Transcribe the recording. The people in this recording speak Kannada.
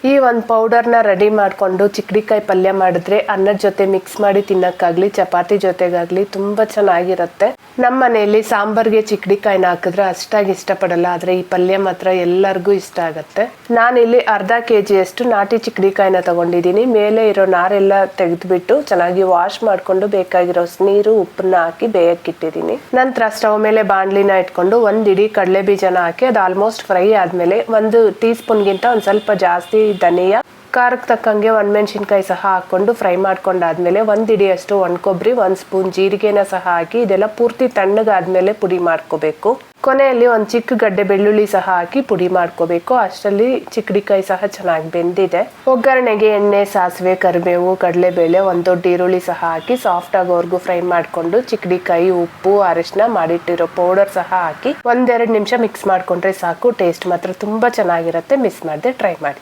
ಈ ಒಂದು ಪೌಡರ್ನ ರೆಡಿ ಮಾಡಿಕೊಂಡು ಚಿಕ್ಕಡಿಕಾಯಿ ಪಲ್ಯ ಮಾಡಿದ್ರೆ ಅನ್ನದ ಜೊತೆ ಮಿಕ್ಸ್ ಮಾಡಿ ತಿನ್ನಕ್ಕಾಗ್ಲಿ ಚಪಾತಿ ಜೊತೆಗಾಗ್ಲಿ ತುಂಬಾ ಚೆನ್ನಾಗಿರುತ್ತೆ. ನಮ್ಮ ಮನೆಯಲ್ಲಿ ಸಾಂಬಾರ್ಗೆ ಚಿಕ್ಕಡಿಕಾಯಿನ ಹಾಕಿದ್ರೆ ಅಷ್ಟಾಗಿ ಇಷ್ಟಪಡಲ್ಲ, ಆದ್ರೆ ಈ ಪಲ್ಯ ಮಾತ್ರ ಎಲ್ಲರಿಗೂ ಇಷ್ಟ ಆಗತ್ತೆ. ನಾನಿಲ್ಲಿ ಅರ್ಧ ಕೆಜಿಯಷ್ಟು ನಾಟಿ ಚಿಕ್ಕಡಿಕಾಯಿನ ತಗೊಂಡಿದ್ದೀನಿ. ಮೇಲೆ ಇರೋ ನಾರೆಲ್ಲ ತೆಗೆದ್ಬಿಟ್ಟು ಚೆನ್ನಾಗಿ ವಾಶ್ ಮಾಡ್ಕೊಂಡು ಬೇಕಾಗಿರೋ ನೀರು ಉಪ್ಪನ್ನ ಹಾಕಿ ಬೇಯಕ್ಕಿಟ್ಟಿದ್ದೀನಿ. ನಂತರ ಸ್ಟವ್ ಮೇಲೆ ಬಾಣಲಿನ ಇಟ್ಕೊಂಡು ಒಂದ್ ಇಡೀ ಕಡಲೆ ಬೀಜನ ಹಾಕಿ ಅದು ಆಲ್ಮೋಸ್ಟ್ ಫ್ರೈ ಆದ್ಮೇಲೆ 1 ಟೀ ಸ್ಪೂನ್ಗಿಂತ ಒಂದ್ ಸ್ವಲ್ಪ ಜಾಸ್ತಿ ಧನಿಯಾ, ಖಾರಕ್ಕೆ ತಕ್ಕಂಗೆ ಒಣಮೆಣಸಿನ್ಕಾಯಿ ಸಹ ಹಾಕೊಂಡು ಫ್ರೈ ಮಾಡ್ಕೊಂಡಾದ್ಮೇಲೆ 1 ಹಿಡಿಯಷ್ಟು ಒಣಕೊಬ್ಬರಿ, 1 ಸ್ಪೂನ್ ಜೀರಿಗೆನ ಸಹ ಹಾಕಿ ಇದೆಲ್ಲ ಪೂರ್ತಿ ತಣ್ಣಗಾದ್ಮೇಲೆ ಪುಡಿ ಮಾಡ್ಕೋಬೇಕು. ಕೊನೆಯಲ್ಲಿ 1 ಚಿಕ್ಕ ಗಡ್ಡೆ ಬೆಳ್ಳುಳ್ಳಿ ಸಹ ಹಾಕಿ ಪುಡಿ ಮಾಡ್ಕೋಬೇಕು. ಅಷ್ಟರಲ್ಲಿ ಚಿಕ್ಕಡಿಕಾಯಿ ಸಹ ಚೆನ್ನಾಗಿ ಬೆಂದಿದೆ. ಒಗ್ಗರಣೆಗೆ ಎಣ್ಣೆ, ಸಾಸಿವೆ, ಕರಿಬೇವು, ಕಡಲೆಬೇಳೆ, 1 ದೊಡ್ಡ ಈರುಳ್ಳಿ ಸಹ ಹಾಕಿ ಸಾಫ್ಟ್ ಆಗೋವರೆಗೂ ಫ್ರೈ ಮಾಡ್ಕೊಂಡು ಚಿಕ್ಕಡಿಕಾಯಿ, ಉಪ್ಪು, ಅರಿಶಿನ, ಮಾಡಿಟ್ಟಿರೋ ಪೌಡರ್ ಸಹ ಹಾಕಿ 1-2 ನಿಮಿಷ ಮಿಕ್ಸ್ ಮಾಡ್ಕೊಂಡ್ರೆ ಸಾಕು. ಟೇಸ್ಟ್ ಮಾತ್ರ ತುಂಬಾ ಚೆನ್ನಾಗಿರುತ್ತೆ. ಮಿಸ್ ಮಾಡದೆ ಟ್ರೈ ಮಾಡಿ.